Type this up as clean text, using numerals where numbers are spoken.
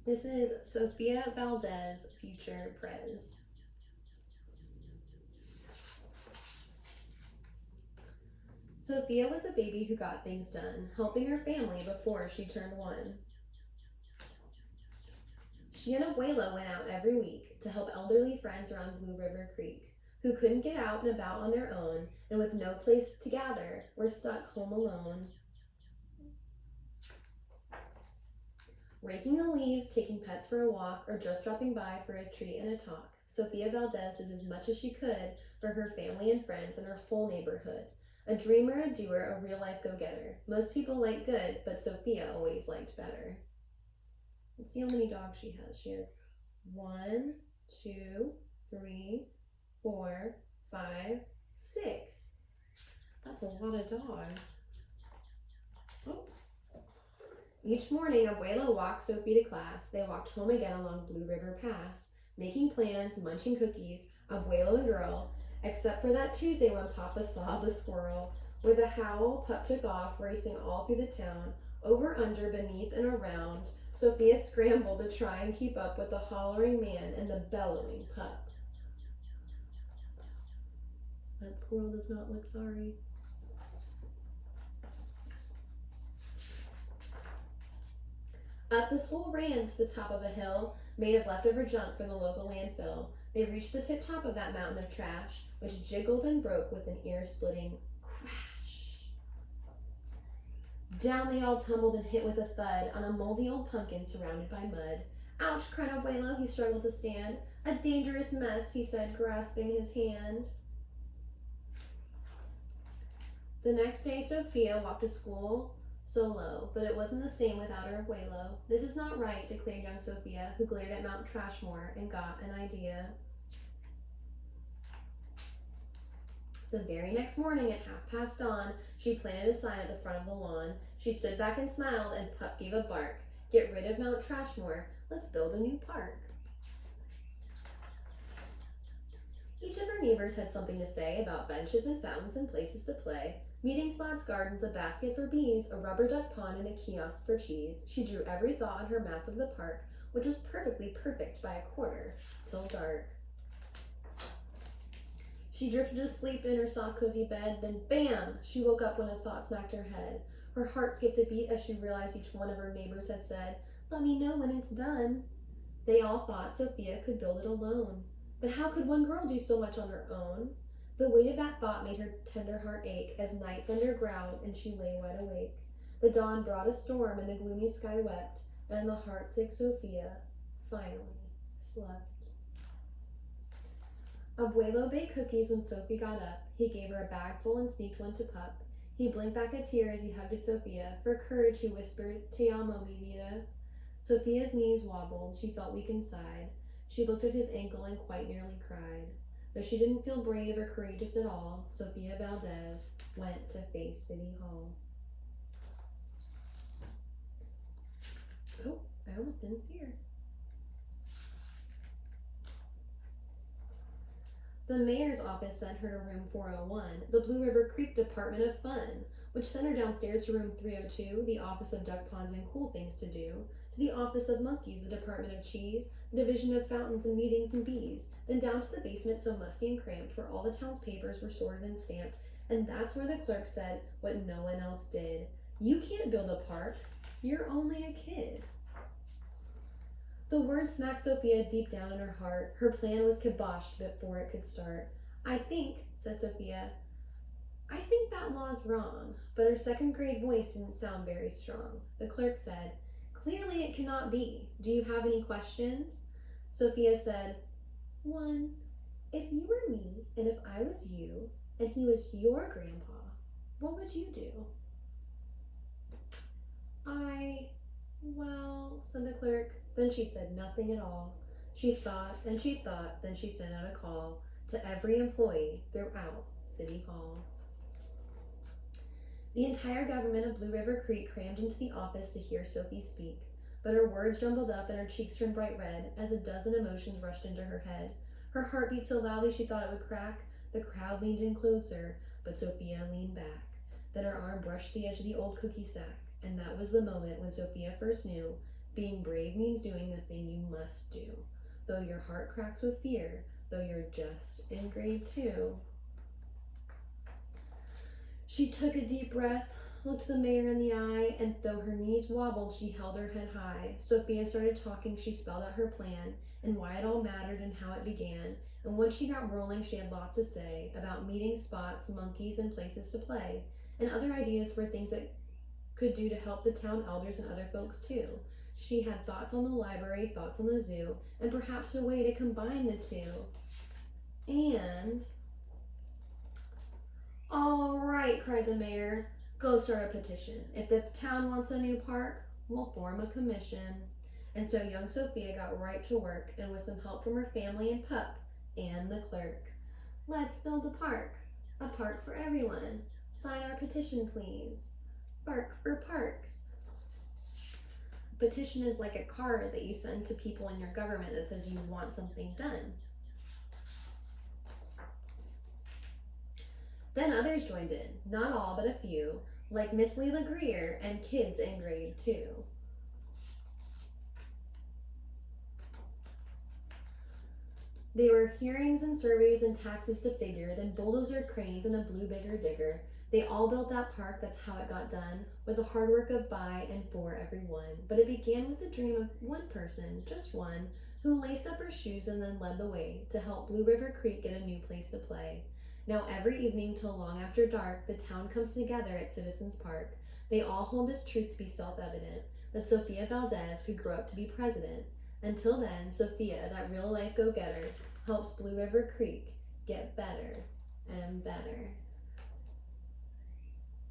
This is Sofia Valdez, future Prez. Sofia was a baby who got things done, helping her family before she turned 1. She and Abuelo went out every week to help elderly friends around Blue River Creek who couldn't get out and about on their own and with no place to gather were stuck home alone. Raking the leaves, taking pets for a walk, or just dropping by for a treat and a talk, Sofia Valdez did as much as she could for her family and friends and her whole neighborhood. A dreamer, a doer, a real-life go-getter. Most people like good, but Sofia always liked better. Let's see how many dogs she has. She has 1, 2, 3, 4, 5, 6. That's a lot of dogs. Oh. Each morning, Abuelo walked Sophie to class. They walked home again along Blue River Pass, making plans, munching cookies, Abuelo and girl, except for that Tuesday when Papa saw the squirrel. With a howl, Pup took off, racing all through the town, over, under, beneath, and around. Sophia scrambled to try and keep up with the hollering man and the bellowing Pup. That squirrel does not look sorry. Up the school ran to the top of a hill made of leftover junk from the local landfill. They reached the tip top of that mountain of trash, which jiggled and broke with an ear-splitting crash. Down they all tumbled and hit with a thud on a moldy old pumpkin surrounded by mud. Ouch, cried Abuelo. He struggled to stand. A dangerous mess, he said, grasping his hand. The next day, Sofia walked to school solo, but it wasn't the same without her Abuelo. This is not right, declared young Sofia, who glared at Mount Trashmore and got an idea. The very next morning at dawn, she planted a sign at the front of the lawn. She stood back and smiled, and Pup gave a bark. Get rid of Mount Trashmore. Let's build a new park. Each of her neighbors had something to say about benches and fountains and places to play. Meeting spots, gardens, a basket for bees, a rubber duck pond, and a kiosk for cheese. She drew every thought on her map of the park, which was perfectly perfect by a quarter till dark. She drifted to sleep in her soft, cozy bed, then bam! She woke up when a thought smacked her head. Her heart skipped a beat as she realized each one of her neighbors had said, "Let me know when it's done." They all thought Sofia could build it alone. But how could one girl do so much on her own? The weight of that thought made her tender heart ache as night thunder growled and she lay wide awake. The dawn brought a storm and the gloomy sky wept, and the heartsick Sofia finally slept. Abuelo baked cookies when Sophie got up. He gave her a bag full and sneaked one to Pup. He blinked back a tear as he hugged Sofia. For courage, he whispered, "Te amo, mi vida." Sophia's knees wobbled. She felt weak inside. She looked at his ankle and quite nearly cried. Though she didn't feel brave or courageous at all, Sofia Valdez went to face City Hall. Oh, I almost didn't see her. The mayor's office sent her to room 401, the Blue River Creek Department of Fun, which sent her downstairs to room 302, the Office of Duck Ponds and Cool Things to Do, to the Office of Monkeys, the Department of Cheese, the Division of Fountains and Meetings and Bees, then down to the basement so musty and cramped where all the town's papers were sorted and stamped, and that's where the clerk said what no one else did. "You can't build a park. You're only a kid." The word smacked Sofia deep down in her heart. Her plan was kiboshed before it could start. "I think," said Sofia, "I think that law's wrong." But her second grade voice didn't sound very strong. The clerk said, "Clearly it cannot be. Do you have any questions?" Sofia said, "One, if you were me and if I was you and he was your grandpa, what would you do?" Well, said the clerk. Then she said nothing at all. She thought and she thought, then she sent out a call to every employee throughout City Hall. The entire government of Blue River Creek crammed into the office to hear Sophie speak, but her words jumbled up and her cheeks turned bright red as a dozen emotions rushed into her head. Her heart beat so loudly she thought it would crack. The crowd leaned in closer, but Sofia leaned back. Then her arm brushed the edge of the old cookie sack, and that was the moment when Sofia first knew Being brave means doing the thing you must do, though your heart cracks with fear, though you're just in grade 2. She took a deep breath, looked the mayor in the eye, and though her knees wobbled, she held her head high. Sophia started talking. She spelled out her plan and why it all mattered and how it began. And once she got rolling, she had lots to say about meeting spots, monkeys, and places to play, and other ideas for things that could do to help the town elders and other folks too. She had thoughts on the library, thoughts on the zoo, and perhaps a way to combine the two. And... "All right," cried the mayor. "Go start a petition. If the town wants a new park, we'll form a commission." And so young Sophia got right to work, and with some help from her family and pup, and the clerk. "Let's build a park for everyone. Sign our petition, please. Bark for parks." Petition is like a card that you send to people in your government that says you want something done. Then others joined in, not all but a few, like Miss Leela Greer and kids in grade 2. There were hearings and surveys and taxes to figure, then bulldozer cranes and a blue bigger digger. They all built that park, that's how it got done, with the hard work of by and for everyone. But it began with the dream of one person, just one, who laced up her shoes and then led the way to help Blue River Creek get a new place to play. Now every evening till long after dark, the town comes together at Citizens Park. They all hold this truth to be self-evident, that Sofia Valdez could grow up to be president. Until then, Sofia, that real-life go-getter, helps Blue River Creek get better and better.